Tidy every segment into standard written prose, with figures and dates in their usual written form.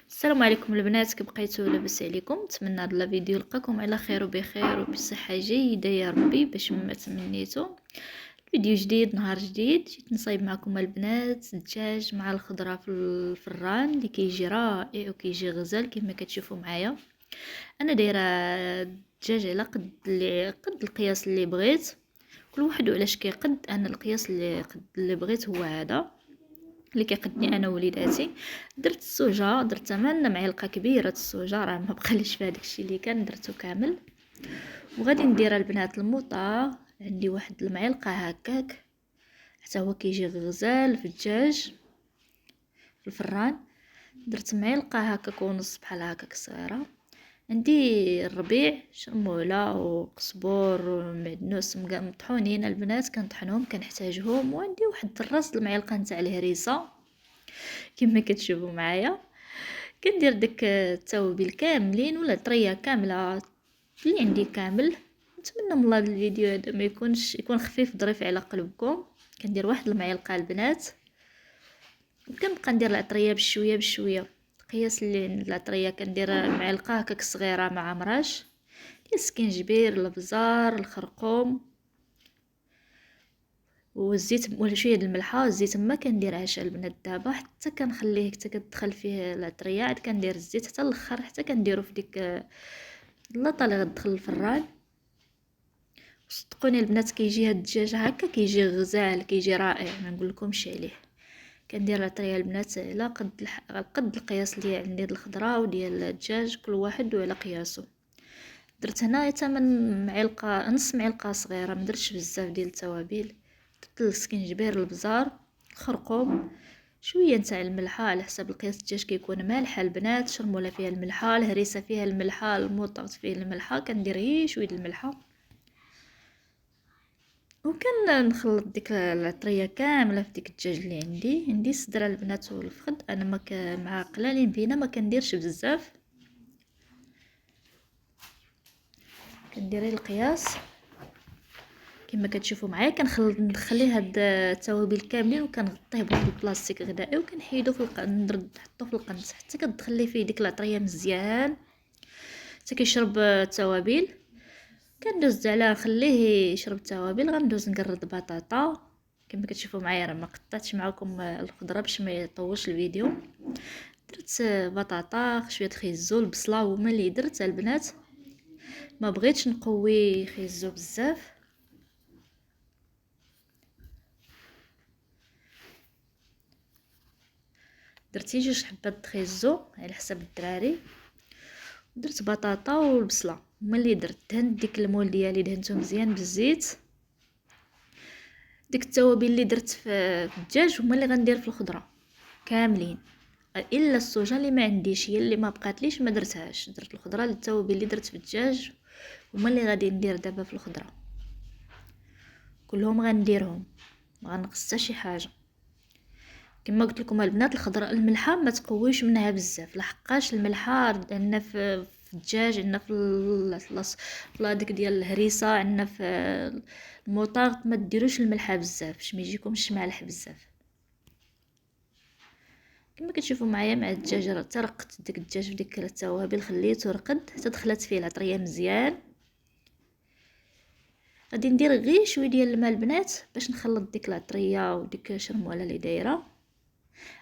السلام عليكم البنات، كي بقيتو لاباس عليكم؟ نتمنى هذا الفيديو يلقاكم على خير وبخير وبصحه جيده يا ربي باش ما تمنيتو. فيديو جديد، نهار جديد، جيت نصايب معكم البنات الدجاج مع الخضره في الفران اللي كيجي رائع وكيجي غزال كما كتشوفوا معايا. انا دايره الدجاج على قد القياس اللي بغيت، كل واحد وعلاش كيقد. انا القياس اللي بغيت هو هذا اللي كيقدني انا ووليداتي. درت السوجه، درت 8 معلقه كبيره السوجه، راه ما بقاليش في هذاك الشيء اللي كان درته كامل. وغادي ندير البنات الموطه، عندي واحد المعلقه هكاك حتى هو كيجي غزال في الدجاج في الفران. درت معلقه هكاك ونص بحال هكاك صغيره. عندي الربيع، شموله وقزبور ومعدنوس مطحونين البنات، كنطحنهم كنحتاجهم. وعندي واحد الراس المعلقه نتاع الهريسه كما كتشوفوا معايا. كندير داك التوابل كاملين ولا طريه كامله اللي عندي كامل. نتمنى من الله الفيديو هذا ما يكون خفيف ظريف على قلبكم. كندير واحد المعلقه البنات، وكنبقى ندير العطريه بشويه بشويه. قياس اللي العطريه كندير معلقه هكاك صغيره مع مراش السكينجبير، الابزار، الخرقوم والزيت ولا شويه د الملحه. الزيت ما كنديرهاش البنات دابا، حتى كنخليه حتى كتدخل فيه العطريه، عاد كندير الزيت حتى الاخر، حتى كنديرو في ديك اللاطه اللي غتدخل الفران. صدقوني البنات كيجي هاد الدجاج هكا كيجي غزال، كيجي رائع، ما نقولكمش عليه. كندير العطريه البنات على قد القياس اللي عندي د الخضره وديال الدجاج، كل واحد وعلى قياسه. درت هنايا 8 معلقه، نص معلقه صغيره، ما درتش بزاف ديال التوابل. درت السكينجبير، البزار، الخرقوم، شويه نتاع الملحه على حسب القياس. الدجاج كيكون مالح البنات، شرموله فيها الملحه، الهريسه فيها الملحه، الموطاط فيه الملحه، كندير غير شويه الملحه. وكان نخلط ديك العطريه كامله في ديك الدجاج اللي عندي الصدره البنات والفخذ. انا مع قلالين بينا ما كنديرش بزاف، كندير القياس كما كتشوفوا معايا. نخلي هاد التوابل كاملين وكنغطيه بواحد البلاستيك غذائي وكنحيدو في نحطو في القنص حتى كتدخلي فيه ديك العطريه مزيان حتى كيشرب التوابل. كندوز على نخليه يشرب التوابل. غندوز نقرد بطاطا كما كتشوفوا معايا، راه ما قطعتش معكم الخضره باش ما يطولش الفيديو. درت بطاطا، شويه خيزو، البصله هما اللي درت البنات، ما بغيتش نقوي خيزو بزاف. درتي 2 حبات خيزو على حسب الدراري. درت بطاطا والبصله هما اللي درت. دهنت ديك المول ديالي، دهنته مزيان بالزيت. ديك التوابل اللي درت في الدجاج هما اللي غندير في الخضره كاملين، الا السوجه اللي ما عنديش، هي اللي ما بقاتليش ما درتهاش. درت الخضره التوابل اللي درت في الدجاج هما اللي غادي ندير دابا في الخضره كلهم، غنديرهم ما غنقص حتى شي حاجه. كما قلت لكم البنات، الخضره الملحه ما تقويش منها بزاف، لحقاش الملحه عندنا في الدجاج، عندنا في هذيك ديال الهريسه، عندنا في الموطاغ. ما ديروش الملحه بزاف باش ما يجيكمش مالح بزاف. كما كتشوفوا معايا مع الدجاج، راه ترقت ديك الدجاج في ديك التوابل، خليته رقد حتى دخلت فيه العطريه مزيان. غادي ندير غير شويه ديال الماء البنات باش نخلط ديك العطريه وديك الشرموله اللي دايره.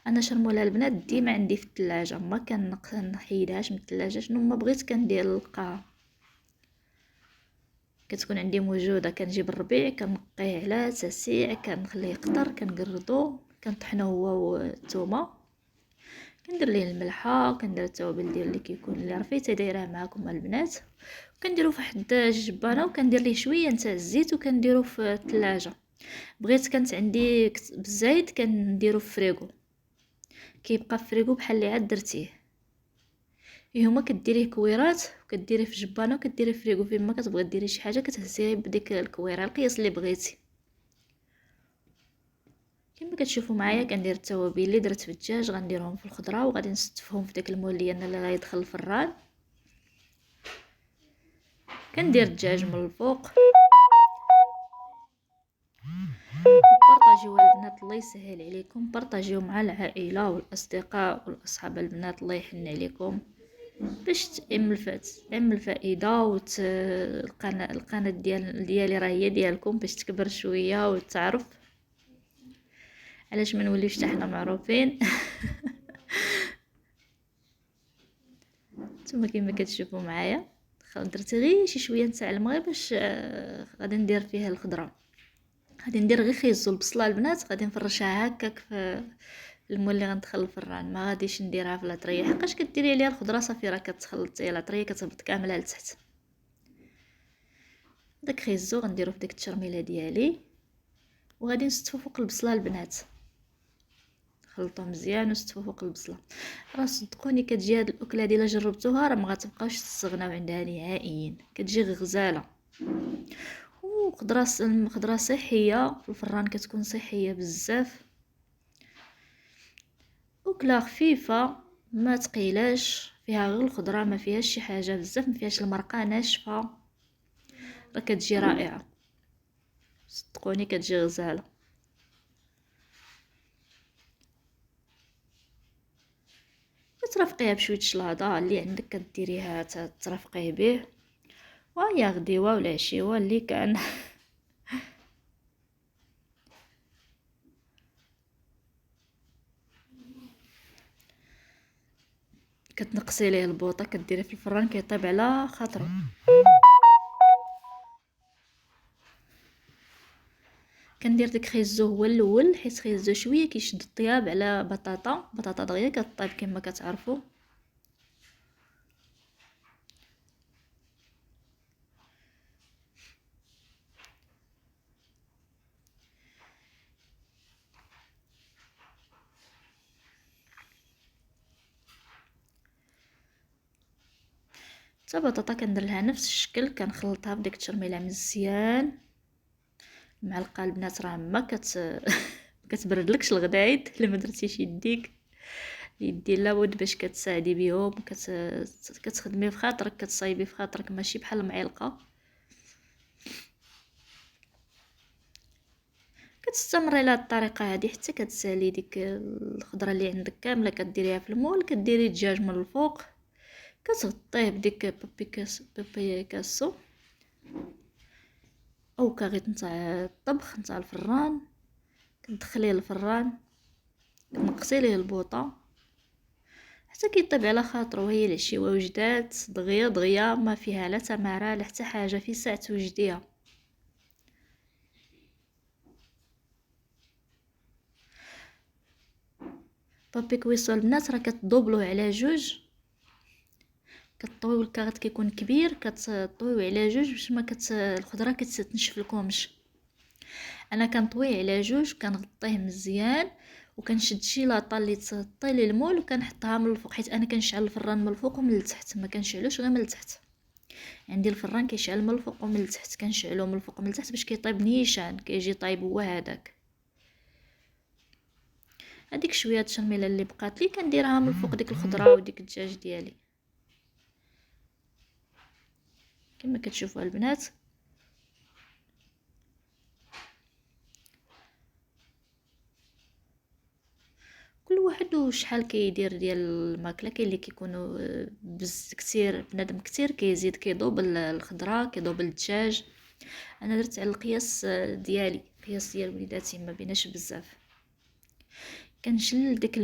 انا شرموله البنات ديما عندي في الثلاجه، ما كنحيدهاش من الثلاجه، شنو ما بغيت كندير القاع كتكون عندي موجوده. كنجيب الربيع كنقيه على تسيع، كنخليه يقطر، كنقردو، كنطحنو هو والثومه، كندير ليه الملحه، كندير التوابل ديال اللي كيكون اللي رفيته دايراه معكم البنات، وكنديرو في واحد جبانه وكندير ليه شويه نتاع الزيت وكنديرو في الثلاجه. بغيت كانت عندي بالزايد كنديرو في فريغو، كيبقى في فريغو بحال اللي عاد درتيه. هما كديريه كويرات وكديريه في جبانه وكديريه في فريغو، فين ما كتبغي ديري شي حاجه كتهزيه بديك الكويره القياس اللي بغيتي. كما كتشوفوا معايا كندير التوابل اللي درت في الدجاج غنديرهم في الخضره، وغادي نستفهم في داك المول ديالنا اللي غيدخل الفران. كندير الدجاج من الفوق وبارطاجيو بارطاجيوها البنات، الله يسهل عليكم، بارطاجيو مع العائله والاصدقاء والاصحاب البنات، الله يحن عليكم باش تعم الفائده القناه ديالي راه هي ديالكم باش تكبر شويه وتعرف علاش ما نوليوش حتى حنا معروفين. نتوما كما كتشوفوا معايا درت غير شي شويه نتاع الماء باش غادي ندير فيها الخضره. غادي ندير غير خيزو البصله البنات، غادي نفرشها هكاك في الماء اللي غندخل الفران، ما غاديش نديرها في لاطريه حقاش كديري عليها الخضره صافي راه كتخلطي لاطريه كتهبط كامله لتحت. داك خيزو غنديرو في ديك التشرميله ديالي وغادي نستفو فوق البصله البنات، خلطوه مزيان ونستفو فوق البصله. راه صدقوني كتجي هاد الاكله هادي الا جربتوها راه ما غتبقاوش تستغناو عندها نهائيا، كتجي غزاله وخضره صحيه في الفران، كتكون صحيه بزاف، اكله خفيفه ما تقيلاش، فيها غير الخضره ما فيهاش شي حاجه بزاف، ما فيهاش المرقه ناشفه، راه كتجي رائعه صدقوني كتجي غزاله. كترافقيها بشويه شلاضه اللي عندك كديريها ترافقيه به، وهي غديوه ولا عشيوه اللي كان. كتنقصي ليه البوطه كديريه في الفران كيطيب على خاطرو. كندير داك خيزو هو الاول حيت خيزو شويه كيشد الطياب على بطاطا دغيا كطيب كما كتعرفوا. حتى بطاطا كندير لها نفس الشكل، كنخلطها بديك الترميله مزيان. المعلقه البنات راه ما كتبردلكش الغدايد الا ما درتيش يديك، يدي لابد باش كتساعدي بيهم، كتخدمي في خاطرك، كتصايبي في خاطرك، ماشي بحال المعلقه. كتستمري لهاد الطريقه هذه حتى كتسالي ديك الخضره اللي عندك كامله، كديريها في المول، كديري الدجاج من الفوق كتغطيه بديك بابيكاسو او كاغيط نتاع الطبخ نتاع الفران، كتدخليه للفران كتنقصي ليه البوطه حتى كيطيب على خاطرو. هي العشيوه وجدات دغيا ما فيها لا تماره لا حتى حاجه، في ساعه توجديها. بابي كويسو البنات راه كتدوبلوه على جوج، كطويو الكاغط كيكون كبير كتطويو على جوج باش ما الخضره كتنشف لكمش. انا كنطويه على جوج، كنغطيه مزيان وكنشد شي لاطه اللي تطيلي المول وكنحطها من الفوق، حيت انا كنشعل الفران من الفوق ومن التحت، ما كنشعلوش غير من التحت. عندي الفران كيشعل من الفوق ومن التحت، كنشعلو من الفوق ومن التحت باش كيطيب نيشان، كيجي طايب هو هذاك. هذيك شويه التشرميله اللي بقات لي كنديرها من الفوق ديك الخضره وديك الدجاج ديالي كما كتشوفوا البنات. كل واحد وشحال كيدير ديال الماكله، كاين اللي كيكونوا بز كتير، بنادم كتير كيزيد كيضوب الخضره كيضوب الدجاج. انا درت على القياس ديالي، قياس ديال وليداتي ما بيناش بزاف. كنشل داك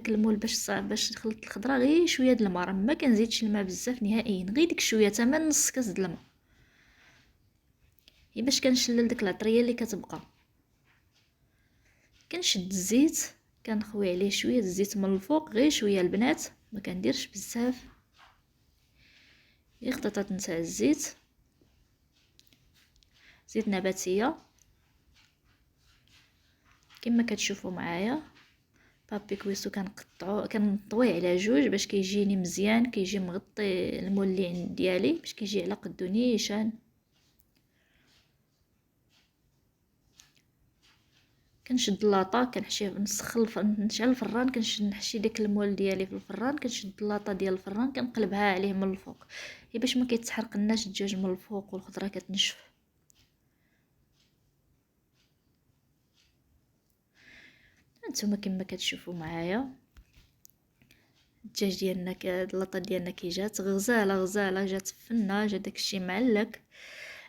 المول باش نخلط الخضره غير شويه د الماء، ما كنزيدش الماء بزاف نهائيا، غير ديك شويه تما نص كاس د الماء، هي باش كنشلل ديك العطريه اللي كتبقى. كنشد الزيت كنخوي عليه شويه الزيت من الفوق، غير شويه البنات ما كنديرش بزاف، غير خطيطات نتاع الزيت، زيت نباتيه كما كتشوفوا معايا. بابي كويسو كنطويه على جوج باش كيجيني مزيان، كيجي مغطي المول اللي ديالي باش كيجي على قدو نيشان. كنشد اللاطه كنحشيه نشعل الفران، نحشي ديك المول ديالي في الفران، كنشد اللاطه ديال الفران كنقلبها عليه من الفوق، هي باش ما كيتحرقناش الدجاج من الفوق والخضره كتنشف. هانتوما كما كتشوفوا معايا الدجاج ديالنا اللاطه ديالنا كي جات غزاله جات فنه، جا داكشي معلك،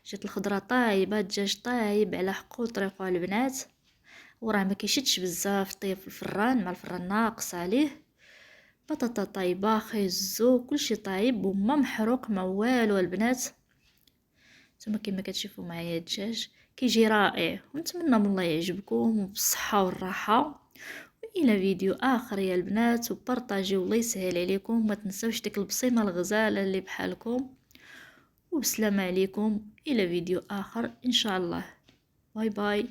جات الخضره طايبه، الدجاج طايب على حقو طريقو البنات، وراه ما كيشدش بزاف، طيب في الفران مع الفران ناقص عليه، بطاطا طايبه، خيزو كلشي طايب وما محروق ما والو البنات. نتوما كما كتشوفوا معايا الدجاج كيجي رائع، ونتمنى من الله يعجبكم بالصحه والراحه. الى فيديو اخر يا البنات، وبارطاجيو الله يسهل عليكم، ما تنسوش ديك البصيمه الغزاله اللي بحالكم، وبسلامه عليكم الى فيديو اخر ان شاء الله. باي باي.